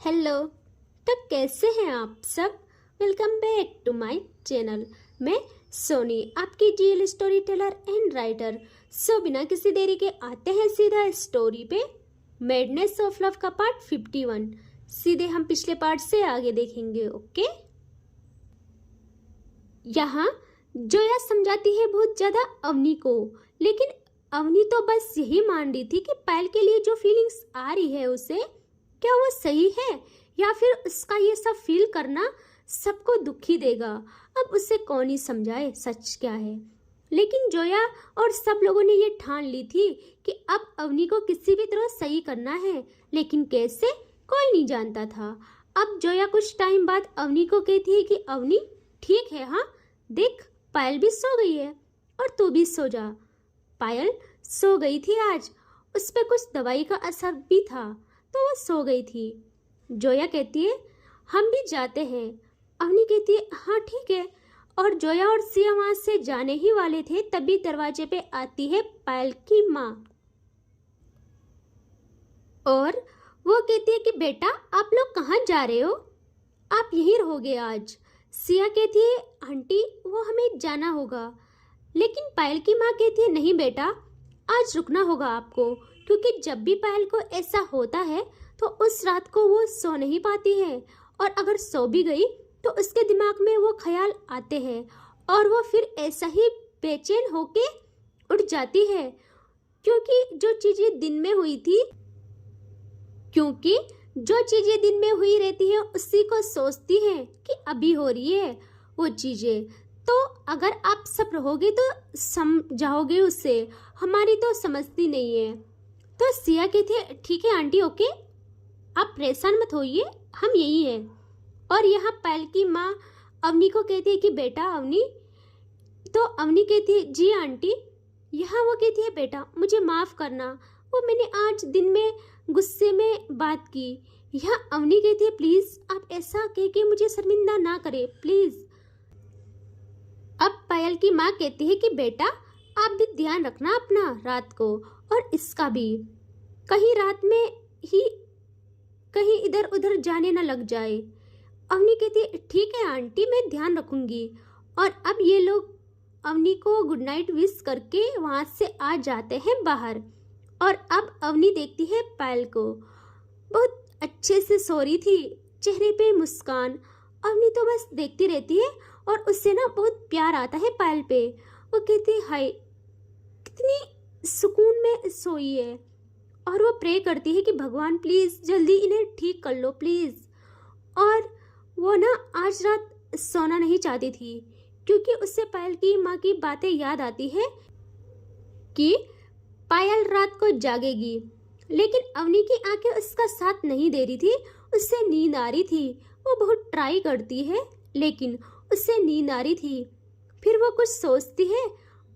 Hello. तो कैसे हैं आप सब। Welcome back to my channel. मैं सोनी, आपकी real story teller and writer. So बिना किसी देरी के आते हैं सीधा स्टोरी पे। मैडनेस ऑफ लव का पार्ट 51। सीधे हम पिछले पार्ट से आगे देखेंगे। ओके। यहाँ जोया समझाती है बहुत ज्यादा अवनी को, लेकिन अवनी तो बस यही मान रही थी कि पायल के लिए जो फीलिंग्स आ रही है उसे, क्या वो सही है या फिर उसका ये सब फील करना सबको दुखी देगा। अब उसे कौन ही समझाए सच क्या है। लेकिन जोया और सब लोगों ने ये ठान ली थी कि अब अवनी को किसी भी तरह सही करना है, लेकिन कैसे कोई नहीं जानता था। अब जोया कुछ टाइम बाद अवनी को कहती है कि अवनी ठीक है, हाँ देख पायल भी सो गई है और तू भी सो जा। पायल सो गई थी आज, उस पर कुछ दवाई का असर भी था तो वो सो गई थी। जोया कहती है हम भी जाते हैं। अवनी कहती है हाँ ठीक है। और जोया और सिया वहां से जाने ही वाले थे, तभी दरवाजे पे आती है पायल की माँ और वो कहती है कि बेटा आप लोग कहाँ जा रहे हो, आप यहीं रहोगे आज। सिया कहती है आंटी वो हमें जाना होगा, लेकिन पायल की माँ कहती है नहीं बेटा आज रुकना होगा आपको, क्योंकि जब भी पायल को ऐसा होता है तो उस रात को वो सो नहीं पाती है, और अगर सो भी गई तो उसके दिमाग में वो ख्याल आते हैं और वो फिर ऐसा ही बेचैन होके उठ जाती है। क्योंकि जो चीजें दिन में दिन में हुई रहती है उसी को सोचती है कि अभी हो रही है वो चीजें। तो अगर आप सब रहोगे तो समझाओगे उसे, हमारी तो समझती नहीं है। तो सिया कहती है ठीक है आंटी ओके, आप परेशान मत होइए हम यही हैं। और यहाँ पायल की माँ अवनी को कहती है कि बेटा अवनी, तो अवनी कहती है जी आंटी। यहाँ वो कहती है बेटा मुझे माफ करना, वो मैंने आज दिन में गुस्से में बात की। यहाँ अवनी कहती है प्लीज आप ऐसा कह के मुझे शर्मिंदा ना करे प्लीज। अब पायल की माँ कहती है कि बेटा आप भी ध्यान रखना अपना रात को, और इसका भी कहीं रात में ही कहीं इधर उधर जाने ना लग जाए। अवनी कहती है ठीक है आंटी मैं ध्यान रखूंगी। और अब ये लोग अवनी को गुड नाइट विश करके वहां से आ जाते हैं बाहर। और अब अवनी देखती है पायल को, बहुत अच्छे से सो रही थी, चेहरे पे मुस्कान। अवनी तो बस देखती रहती है और उससे ना बहुत प्यार आता है पायल पे। वो कहती है हाय कितनी सुकून में सोई है, और वो प्रे करती है कि भगवान प्लीज जल्दी इन्हें ठीक कर लो प्लीज। और वो ना आज रात सोना नहीं चाहती थी, क्योंकि उससे पायल की माँ की बातें याद आती है कि पायल रात को जागेगी। लेकिन अवनी की आंखें उसका साथ नहीं दे रही थी, उससे नींद आ रही थी। वो बहुत ट्राई करती है लेकिन उससे नींद आ रही थी। फिर वो कुछ सोचती है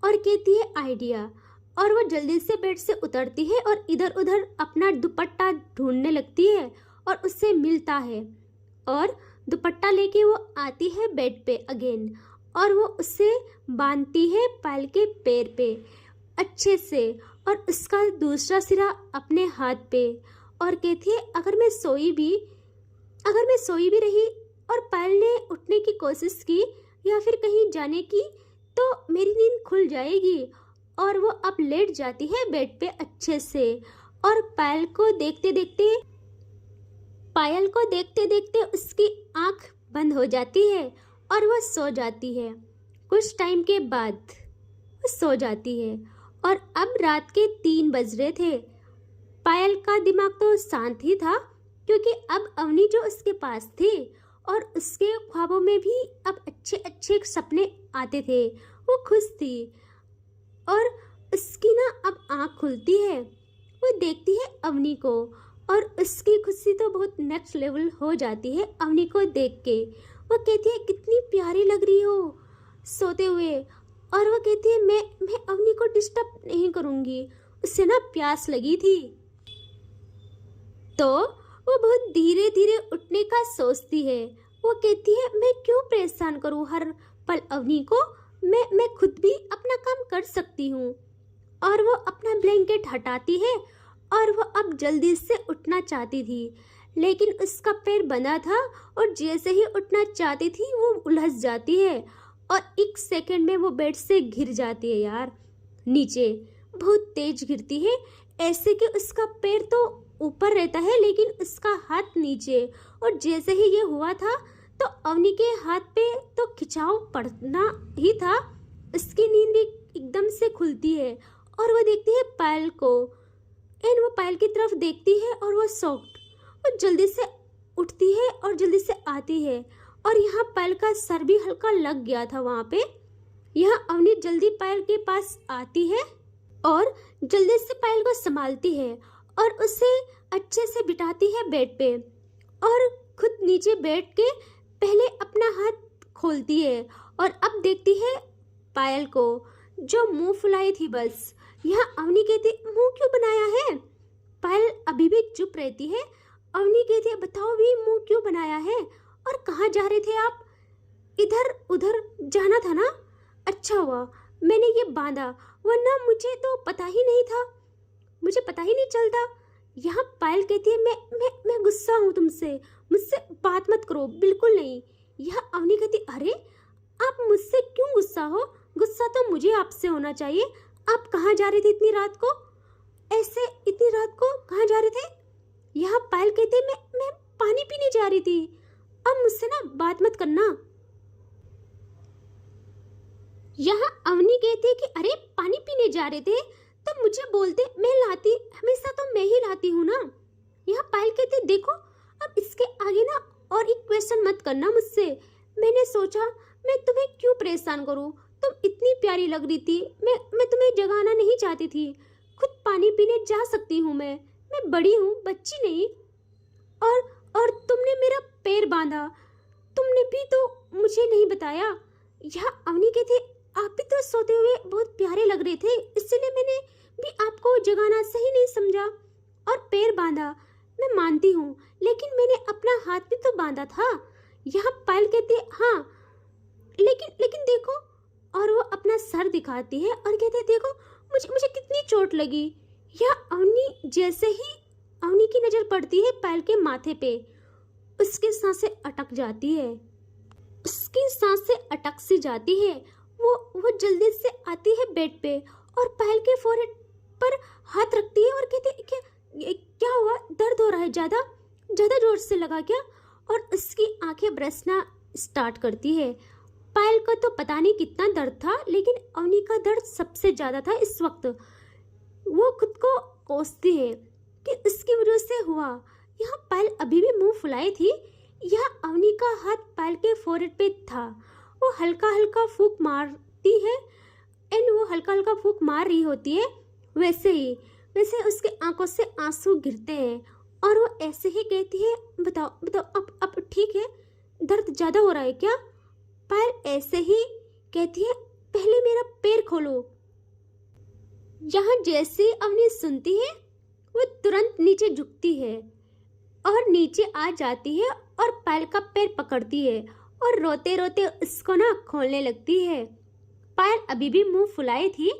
और कहती है आइडिया, और वो जल्दी से बेड से उतरती है और इधर उधर अपना दुपट्टा ढूंढने लगती है और उससे मिलता है, और दुपट्टा लेके वो आती है बेड पे अगेन, और वो उसे बांधती है पायल के पैर पे अच्छे से, और उसका दूसरा सिरा अपने हाथ पे, और कहती है अगर मैं सोई भी रही और पायल ने उठने की कोशिश की या फिर कहीं जाने की तो मेरी नींद खुल जाएगी। और वो अब लेट जाती है बेड पे अच्छे से, और पायल को देखते देखते उसकी आंख बंद हो जाती है और वो सो जाती है। कुछ टाइम के बाद वो सो जाती है, और अब रात के 3 बज रहे थे। पायल का दिमाग तो शांत ही था, क्योंकि अब अवनी जो उसके पास थी और उसके ख्वाबों में भी अब अच्छे अच्छे सपने आते थे। वो खुश थी, और उसकी ना अब आँख खुलती है, वो देखती है अवनी को, और उसकी खुशी तो बहुत नेक्स्ट लेवल हो जाती है अवनी को देख के। वो कहती है कितनी प्यारी लग रही हो सोते हुए, और वो कहती है मैं अवनी को डिस्टर्ब नहीं करूँगी, उससे ना प्यास लगी थी। तो वो बहुत धीरे धीरे उठने का सोचती है। वो कहती है मैं क्यों परेशान करूँ हर पल अवनी को, मैं खुद भी अपना काम कर सकती हूँ। और वो अपना ब्लैंकेट हटाती है और वो अब जल्दी से उठना चाहती थी, लेकिन उसका पैर बंधा था और जैसे ही उठना चाहती थी वो उलझ जाती है और 1 सेकंड में वो बेड से गिर जाती है यार नीचे। बहुत तेज गिरती है, ऐसे कि उसका पैर तो ऊपर रहता है लेकिन उसका हाथ नीचे। और जैसे ही ये हुआ था तो अवनी के हाथ पे तो खिंचाव पड़ना ही था। उसकी नींद भी एकदम से खुलती है और वो देखती है पायल को। एंड वो पायल की तरफ देखती है और वो शॉक्ड, वो जल्दी से उठती है और जल्दी से आती है। और यहाँ पायल का सर भी हल्का लग गया था वहाँ पे। यहाँ अवनी जल्दी पायल के पास आती है और जल्दी से पायल को संभालती है और उसे अच्छे से बिठाती है बेड पे और खुद नीचे बैठ के पहले अपना हाथ खोलती है और अब देखती है पायल को जो मुंह फुलाई थी बस। यहाँ अवनी कहती मुंह क्यों बनाया है? पायल अभी भी चुप रहती है। अवनी कहती है बताओ भी मुंह क्यों बनाया है और कहाँ जा रहे थे आप? इधर उधर जाना था ना? अच्छा हुआ मैंने ये बांधा, वरना मुझे तो पता ही नहीं था, मुझे पता ही नहीं चलता। यहाँ पायल कहती है मैं गुस्सा हूँ तुमसे, मुझसे बात मत करो, बिल्कुल नहीं। यह अवनी कहती अरे आप मुझसे क्यों गुस्सा हो? गुस्सा तो मुझे आपसे होना चाहिए। आप कहाँ जा रहे थे इतनी रात को? ऐसे इतनी रात को कहाँ जा रहे थे? यहाँ पायल कहती मैं पानी पीने जा रही थी। अब मुझसे ना बात मत करना। यहाँ अवनी कहती है कि अरे पानी पीने जा रहे थे तो मुझे बोलते, मैं लाती, हमेशा तो मैं ही लाती हूँ ना। यहाँ पायल कहती देखो अब इसके आगे ना और एक क्वेश्चन मत करना मुझसे। मैंने सोचा मैं तुम्हें क्यों परेशान करूँ, तुम इतनी प्यारी लग रही थी, मैं तुम्हें जगाना नहीं चाहती थी। खुद पानी पीने जा सकती हूँ मैं बड़ी हूँ, बच्ची नहीं। और तुमने मेरा पैर बांधा, तुमने भी तो मुझे नहीं बताया। यहाँ अवनी कहती आप भी तो सोते हुए बहुत प्यारे लग रहे थे, इसलिए मैंने भी आपको जगाना सही नहीं समझा और पैर बांधा। मैं मानती हूँ लेकिन मैंने अपना हाथ भी तो बांधा था। यहाँ पायल कहती है हाँ लेकिन देखो, और वो अपना सर दिखाती है और कहती है देखो मुझे कितनी चोट लगी। यहाँ अवनी जैसे ही अवनी की नजर पड़ती है पायल के माथे पे, उसकी सांसें अटक जाती है, उसकी सांसें अटक सी जाती है। वो जल्दी से आती है बेड पे और पायल के फोrehead पर हाथ रखती है और कहती है क्या हुआ, दर्द हो रहा है, ज्यादा जोर से लगा क्या? और उसकी आंखें बरसना स्टार्ट करती है। पायल को तो पता नहीं कितना दर्द था लेकिन अवनी का दर्द सबसे ज्यादा था इस वक्त। वो खुद को कोसती है कि इसकी वजह से हुआ। यहाँ पायल अभी भी मुंह फुलाई थी। यह अवनी का हाथ पायल के फोrehead पे था। वो हल्का हल्का फूंक मारती है एंड वो हल्का हल्का फूंक मार रही होती है। वैसे उसके आंखों से आंसू गिरते हैं और वो ऐसे ही कहती है बताओ अब ठीक है, दर्द ज्यादा हो रहा है क्या? पायल ऐसे ही कहती है पहले मेरा पैर खोलो। यहाँ जैसे अवनी सुनती है वो तुरंत नीचे झुकती है और नीचे आ जाती है और पायल का पैर पकड़ती है और रोते रोते उसको ना खोलने लगती है। पायल अभी भी मुंह फुलाई थी।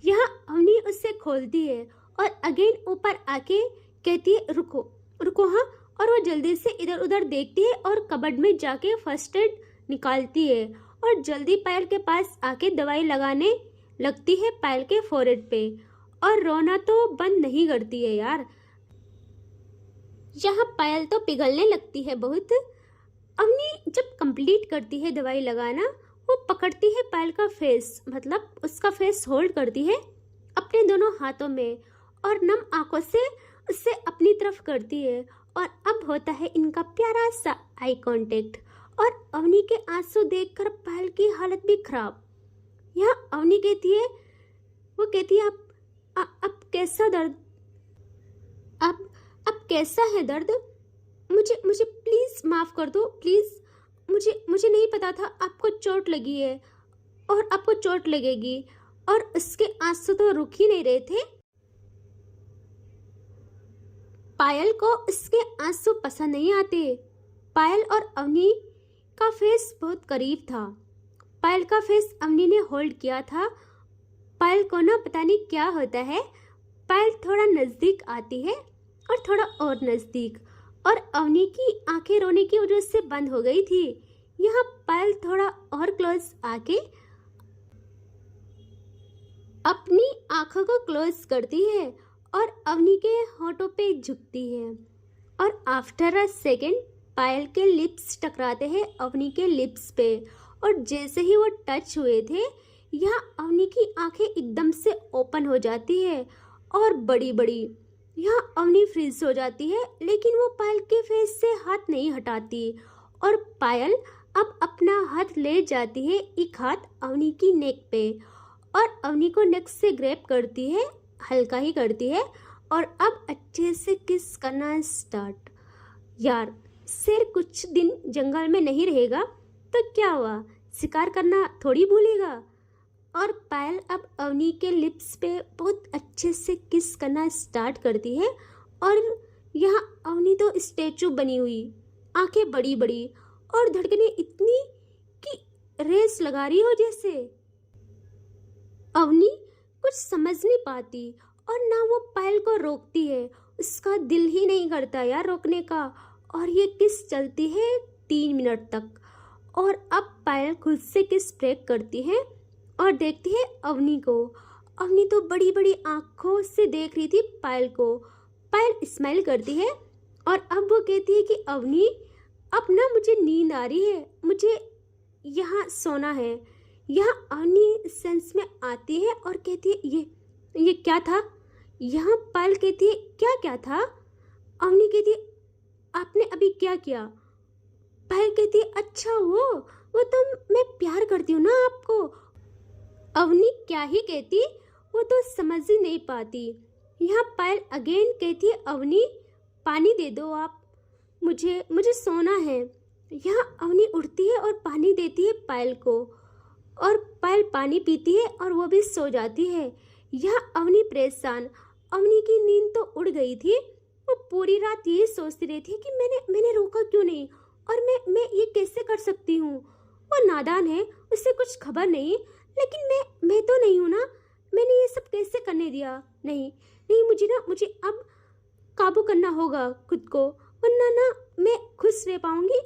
यहाँ अवनी उससे खोलती है और अगेन ऊपर आके कहती है रुको हाँ। और वो जल्दी से इधर उधर देखती है और कबर्ड में जाके फर्स्ट एड निकालती है और जल्दी पायल के पास आके दवाई लगाने लगती है पायल के फोrehead पे। और रोना तो बंद नहीं करती है यार। यहाँ पायल तो पिघलने लगती है बहुत। अवनी जब कंप्लीट करती है दवाई लगाना, वो पकड़ती है पायल का फेस, मतलब उसका फेस होल्ड करती है अपने दोनों हाथों में और नम आंखों से उससे अपनी तरफ करती है। और अब होता है इनका प्यारा सा आई कांटेक्ट और अवनी के आंसू देखकर पायल की हालत भी खराब। यहाँ अवनी कहती है अब कैसा दर्द, अब कैसा है दर्द? मुझे प्लीज माफ कर दो, प्लीज। मुझे नहीं पता था आपको चोट लगी है और आपको चोट लगेगी। और उसके आंसू तो रुक ही नहीं रहे थे। पायल को उसके आंसू पसंद नहीं आते। पायल और अवनी का फेस बहुत करीब था। पायल का फेस अवनी ने होल्ड किया था। पायल को ना पता नहीं क्या होता है, पायल थोड़ा नजदीक आती है और थोड़ा और नजदीक और अवनी की आंखें रोने की वजह से बंद हो गई थी। यहाँ पायल थोड़ा और क्लोज आके अपनी आंखों को क्लोज करती है और अवनी के होठों पे झुकती है और आफ्टर अ सेकेंड पायल के लिप्स टकराते हैं अवनी के लिप्स पे। और जैसे ही वो टच हुए थे, यहाँ अवनी की आंखें एकदम से ओपन हो जाती है और बड़ी बड़ी। यहाँ अवनी फ्रीज हो जाती है, लेकिन वो पायल के फेस से हाथ नहीं हटाती और पायल अब अपना हाथ ले जाती है, एक हाथ अवनी की नेक पे और अवनी को नेक से ग्रैब करती है, हल्का ही करती है और अब अच्छे से किस करना स्टार्ट। यार, शेर कुछ दिन जंगल में नहीं रहेगा तो क्या हुआ, शिकार करना थोड़ी भूलेगा। और पायल अब अवनी के लिप्स पे बहुत अच्छे से किस करना स्टार्ट करती है और यहाँ अवनी तो स्टैचू बनी हुई, आंखें बड़ी बड़ी और धड़कनें इतनी कि रेस लगा रही हो जैसे। अवनी कुछ समझ नहीं पाती और ना वो पायल को रोकती है, उसका दिल ही नहीं करता यार रोकने का। और ये किस चलती है 3 मिनट तक और अब पायल खुद से किस ब्रेक करती है और देखती है अवनी को। अवनी तो बड़ी बड़ी आंखों से देख रही थी पायल को। पायल स्माइल करती है और अब वो कहती है कि अवनी, अब ना मुझे नींद आ रही है, मुझे यहाँ सोना है। यहाँ अवनी सेंस में आती है और कहती है ये क्या था। यहाँ पायल कहती है क्या क्या था। अवनी कहती है आपने अभी क्या किया। पायल कहती है अच्छा वो तो मैं प्यार करती हूँ ना आपको। अवनी क्या ही कहती, वो तो समझ ही नहीं पाती। यहाँ पायल अगेन कहती है अवनी पानी दे दो आप, मुझे सोना है। यहाँ अवनी उठती है और पानी देती है पायल को और पायल पानी पीती है और वो भी सो जाती है। यहाँ अवनी परेशान, अवनी की नींद तो उड़ गई थी। वो पूरी रात यही सोचती रही थी कि मैंने रोका क्यों नहीं और मैं ये कैसे कर सकती हूँ। वो नादान है, उससे कुछ खबर नहीं, लेकिन मैं तो नहीं हूँ ना, मैंने ये सब कैसे करने दिया। नहीं मुझे अब काबू करना होगा खुद को, वरना ना मैं खुश रह पाऊंगी।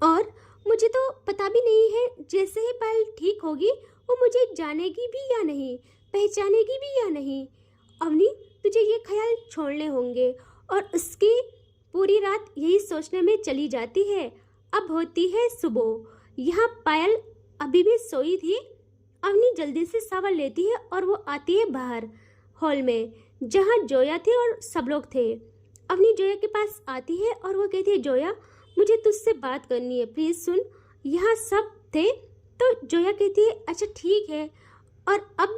और मुझे तो पता भी नहीं है जैसे ही पायल ठीक होगी वो मुझे जानेगी भी या नहीं, पहचानेगी भी या नहीं। अवनी तुझे ये ख्याल छोड़ने होंगे। और उसकी पूरी रात यही सोचने में चली जाती है। अब होती है सुबह। यहाँ पायल अभी भी सोई थी। अवनी जल्दी से शावर लेती है और वो आती है बाहर हॉल में जहाँ जोया थी और सब लोग थे। अवनी जोया के पास आती है और वो कहती है जोया मुझे तुझसे बात करनी है, प्लीज सुन। यहाँ सब थे तो जोया कहती है अच्छा ठीक है। और अब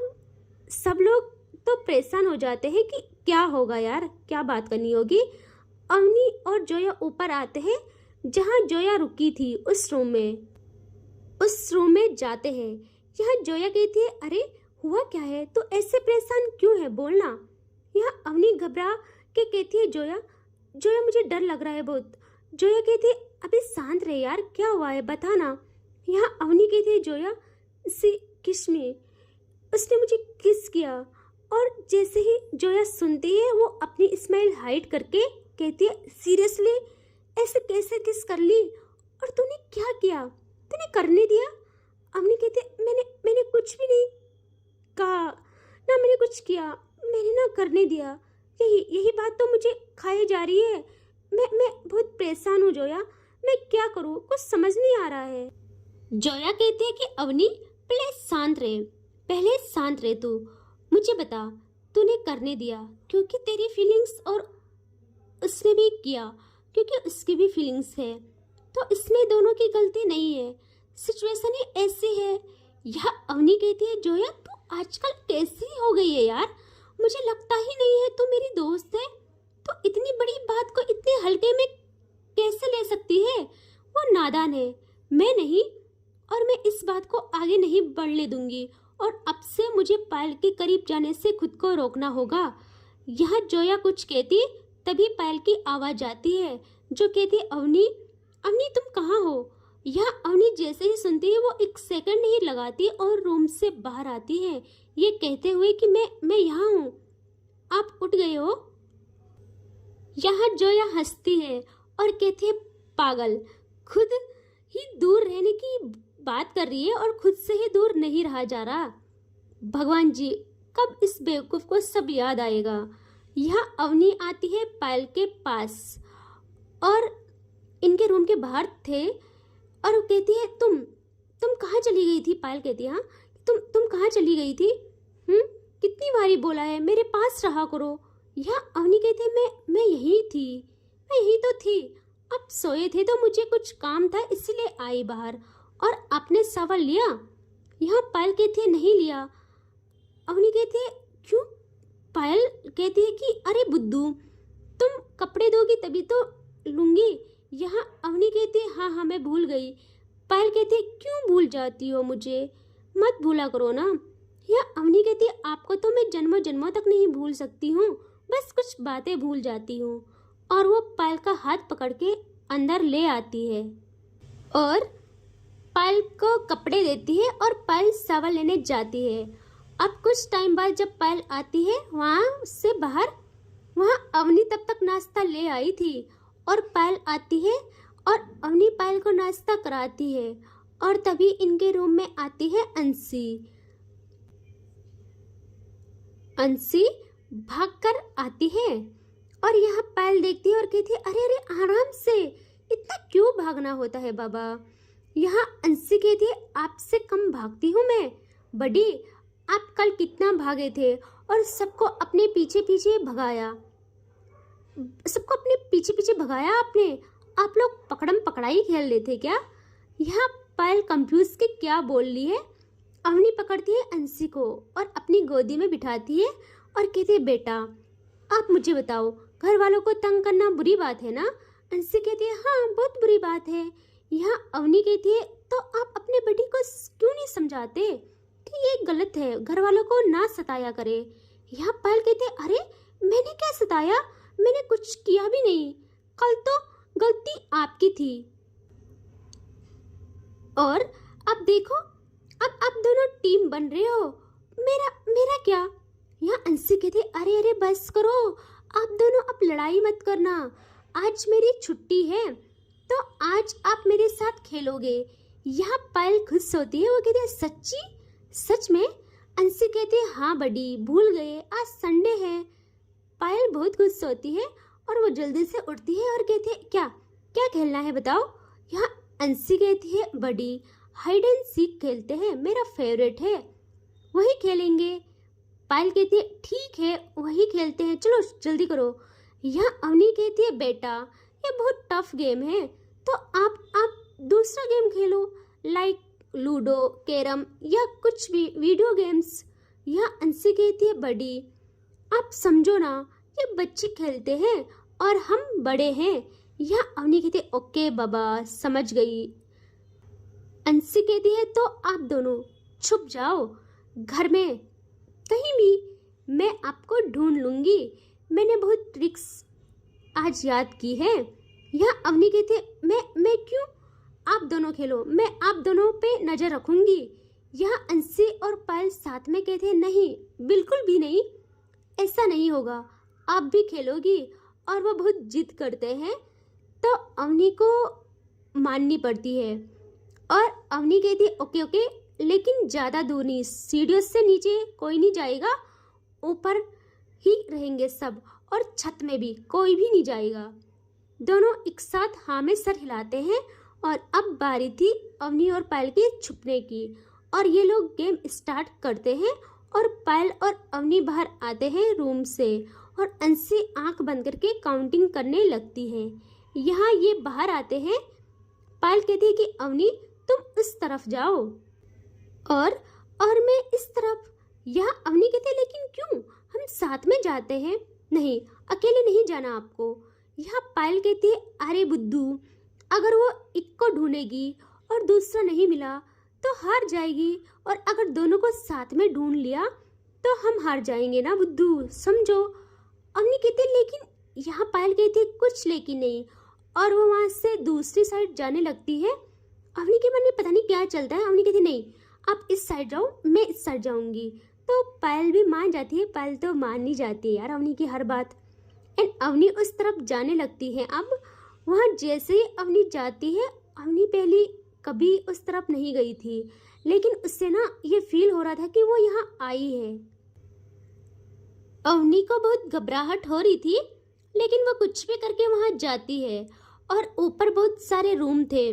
सब लोग तो परेशान हो जाते हैं कि क्या होगा यार, क्या बात करनी होगी। अवनी और जोया ऊपर आते हैं जहाँ जोया रुकी थी, उस रूम में जाते हैं। यहाँ जोया कहती है अरे हुआ क्या है, तो ऐसे परेशान क्यों है, बोलना। यहाँ अवनी घबरा के कहती है जोया मुझे डर लग रहा है बहुत। जोया कहती है अभी शांत रहे यार, क्या हुआ है बताना। यहाँ अवनी कहती है जोया सी किस में, उसने मुझे किस किया। और जैसे ही जोया सुनती है वो अपनी स्माइल हाइड करके कहती है सीरियसली ऐसे कैसे किस कर ली, और तूने क्या किया, तूने करने दिया। अवनी कहती है मैंने कुछ भी नहीं कहा ना, मैंने कुछ किया, मैंने ना करने दिया। यही बात तो मुझे खाई जा रही है। मैं बहुत परेशान हूँ जोया, मैं क्या करूँ, कुछ समझ नहीं आ रहा है। जोया कहती है कि अवनी पहले शांत रहे तू, मुझे बता तूने करने दिया क्योंकि तेरी फीलिंग्स और उसने भी किया क्योंकि उसकी भी फीलिंग्स है, तो इसमें दोनों की गलती नहीं है, सिचुएशन ही ऐसी है। यह अवनी कहती है जोया तू आजकल कैसी हो गई है यार, मुझे लगता ही नहीं है तू मेरी दोस्त है, तो इतनी बड़ी बात को इतने हल्के में कैसे ले सकती है। वो नादान है, मैं नहीं, और मैं इस बात को आगे नहीं बढ़ने दूंगी और अब से मुझे पायल के करीब जाने से खुद को रोकना होगा। यह जोया कुछ कहती तभी पायल की आवाज आती है जो कहती अवनी तुम कहाँ हो। यह अवनी जैसे ही सुनती है वो एक सेकंड नहीं लगाती और रूम से बाहर आती है ये कहते हुए कि मैं यहाँ हूँ, आप उठ गए हो। यहाँ जोया हंसती है और कहती है पागल, खुद ही दूर रहने की बात कर रही है और खुद से ही दूर नहीं रहा जा रहा। भगवान जी, कब इस बेवकूफ को सब याद आएगा। यहाँ अवनी आती है पायल के पास और इनके रूम के बाहर थे और वो कहती है तुम कहाँ चली गई थी। पायल कहती है हाँ तुम कहाँ चली गई थी। कितनी बारी बोला है मेरे पास रहा करो। यहाँ अवनी कहती है मैं यही तो थी। अब सोए थे तो मुझे कुछ काम था इसलिए आई बाहर। और आपने सवाल लिया। यहाँ पायल कहती है नहीं लिया। अवनी कहती है क्यों। पायल कहती है कि अरे बुद्धू, तुम कपड़े दोगी तभी तो लूंगी। यहाँ अवनी कहती है हाँ मैं भूल गई। पायल कहती है क्यों भूल जाती हो मुझे, मत भूला करो ना। यह अवनी कहती है आपको तो मैं जन्मों जन्मों तक नहीं भूल सकती हूँ, बस कुछ बातें भूल जाती हूँ। और वो पायल का हाथ पकड़ के अंदर ले आती है और पायल को कपड़े देती है और पायल सवाल लेने जाती है। अब कुछ टाइम बाद जब पायल आती है वहाँ से बाहर, वहाँ अवनी तब तक नाश्ता ले आई थी और पायल आती है और अवनी पायल को नाश्ता कराती है। और तभी इनके रूम में आती है अंशी भागकर आती है और यहाँ पायल देखती है और कहती है अरे आराम से, इतना क्यों भागना होता है बाबा। यहाँ अंशी कहती है आपसे कम भागती हूँ मैं बड़ी। आप कल कितना भागे थे और सबको अपने पीछे पीछे भगाया आपने। आप लोग पकड़म पकड़ाई खेल रहे थे क्या। यहाँ पायल कंफ्यूज के क्या बोल रही है। अवनी पकड़ती है अंशी को और अपनी गोदी में बिठाती है और कहती है बेटा आप मुझे बताओ, घर वालों को तंग करना बुरी बात है ना। अंशी कहती है हाँ बहुत बुरी बात है। यहाँ अवनी कहती है तो आप अपने बेटी को क्यों नहीं समझाते कि ये गलत है, घर वालों को ना सताया करे। यहाँ पायल कहती है अरे मैंने क्या सताया, मैंने कुछ किया भी नहीं, कल तो गलती आपकी थी। और अब देखो, अब आप दोनों टीम बन रहे हो, मेरा क्या। यहाँ अंशी कहती अरे बस करो, आप दोनों अब लड़ाई मत करना, आज मेरी छुट्टी है तो आज आप मेरे साथ खेलोगे। यहाँ पायल खुश होती है, वो कहती है सच्ची सच में। अंशी कहती है हाँ बड़ी, भूल गए आज संडे है। पायल बहुत खुश होती है और वो जल्दी से उठती है और कहती है क्या क्या खेलना है बताओ। यहाँ अंशी कहती है बड़ी हाइड एंड सीक खेलते हैं, मेरा फेवरेट है, वही खेलेंगे। पायल कहती है ठीक है वही खेलते हैं, चलो जल्दी करो। यहाँ अवनी कहती है बेटा ये बहुत टफ गेम है तो आप दूसरा गेम खेलो, लाइक लूडो, कैरम या कुछ भी वीडियो गेम्स। यहाँ अंशी कहती है बड़ी आप समझो ना, ये बच्चे खेलते हैं और हम बड़े हैं। यहाँ अवनी कहती है ओके बाबा समझ गई। अंशी कहती है तो आप दोनों छुप जाओ घर में कहीं भी, मैं आपको ढूंढ लूंगी, मैंने बहुत ट्रिक्स आज याद की है। यहाँ अवनी कहती है मैं क्यों, आप दोनों खेलो, मैं आप दोनों पे नजर रखूंगी। यहाँ अंशी और पायल साथ में कहते हैं नहीं बिल्कुल भी नहीं, ऐसा नहीं होगा, आप भी खेलोगी। और वो बहुत जिद करते हैं तो अवनी को माननी पड़ती है और अवनी कहती है ओके लेकिन ज़्यादा दूर नहीं, सीढ़ियों से नीचे कोई नहीं जाएगा, ऊपर ही रहेंगे सब और छत में भी कोई भी नहीं जाएगा। दोनों एक साथ हाँ में सर हिलाते हैं और अब बारी थी अवनी और पायल के छुपने की और ये लोग गेम स्टार्ट करते हैं और पायल और अवनी बाहर आते हैं रूम से और अंशी आंख बंद करके काउंटिंग करने लगती है। यहाँ ये बाहर आते हैं, पायल कहती है कि अवनी तुम इस तरफ जाओ और मैं इस तरफ। यहाँ अवनी कहती है लेकिन क्यों, हम साथ में जाते हैं। नहीं अकेले नहीं जाना आपको। यहाँ पायल कहती है अरे बुद्धू, अगर वो एक को ढूंढेगी और दूसरा नहीं मिला तो हार जाएगी और अगर दोनों को साथ में ढूंढ लिया तो हम हार जाएंगे ना बुद्धू, समझो। अवनी कहती है लेकिन, यहाँ पायल कहती है कुछ लेकिन नहीं और वो वहाँ से दूसरी साइड जाने लगती है। अवनी के मन में पता नहीं क्या चलता है, अवनी कहती नहीं आप इस साइड जाओ मैं इस साइड जाऊंगी। तो पायल भी मान जाती है, पायल तो मान नहीं जाती है यार अवनी की हर बात। एंड अवनी उस तरफ जाने लगती है। अब वहाँ जैसे ही अवनी जाती है, अवनी पहले कभी उस तरफ नहीं गई थी, लेकिन उससे ना ये फील हो रहा था कि वो यहाँ आई है। अवनी को बहुत घबराहट हो रही थी, लेकिन वो कुछ भी करके वहाँ जाती है। और ऊपर बहुत सारे रूम थे,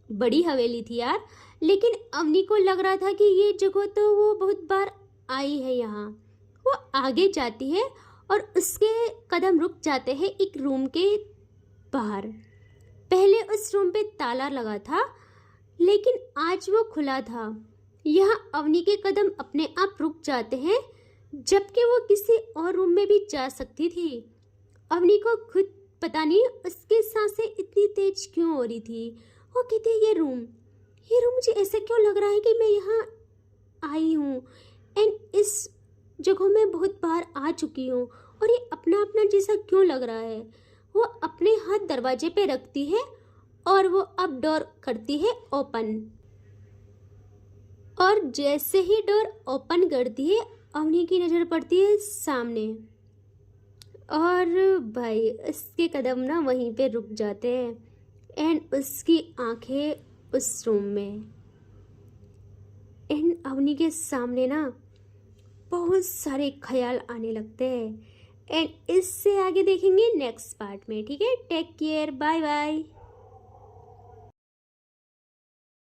बड़ी हवेली थी यार। लेकिन अवनी को लग रहा था कि ये जगह तो वो बहुत बार आई है यहाँ। वो आगे जाती है और उसके कदम रुक जाते हैं एक रूम के बाहर। पहले उस रूम पे ताला लगा था, लेकिन आज वो खुला था। यहाँ अवनी के कदम अपने आप रुक जाते हैं, जबकि वो किसी और रूम में भी जा सकती थी। अवनी को खुद पता नहीं उसकी सांसें इतनी तेज क्यों हो रही थी। वो कहती है ये रूम मुझे ऐसा क्यों लग रहा है कि मैं यहाँ आई हूँ एंड इस जगह में बहुत बार आ चुकी हूँ, और ये अपना अपना जैसा क्यों लग रहा है। वो अपने हाथ दरवाजे पे रखती है और वो अब डोर करती है ओपन। और जैसे ही डोर ओपन करती है, अवनी की नज़र पड़ती है सामने, और भाई उसके कदम ना वहीं पे रुक जाते हैं एंड उसकी आंखें उस रूम में। एंड अवनी के सामने ना बहुत सारे ख्याल आने लगते हैं। एंड इससे आगे देखेंगे नेक्स्ट पार्ट में। ठीक है, टेक केयर, बाय बाय।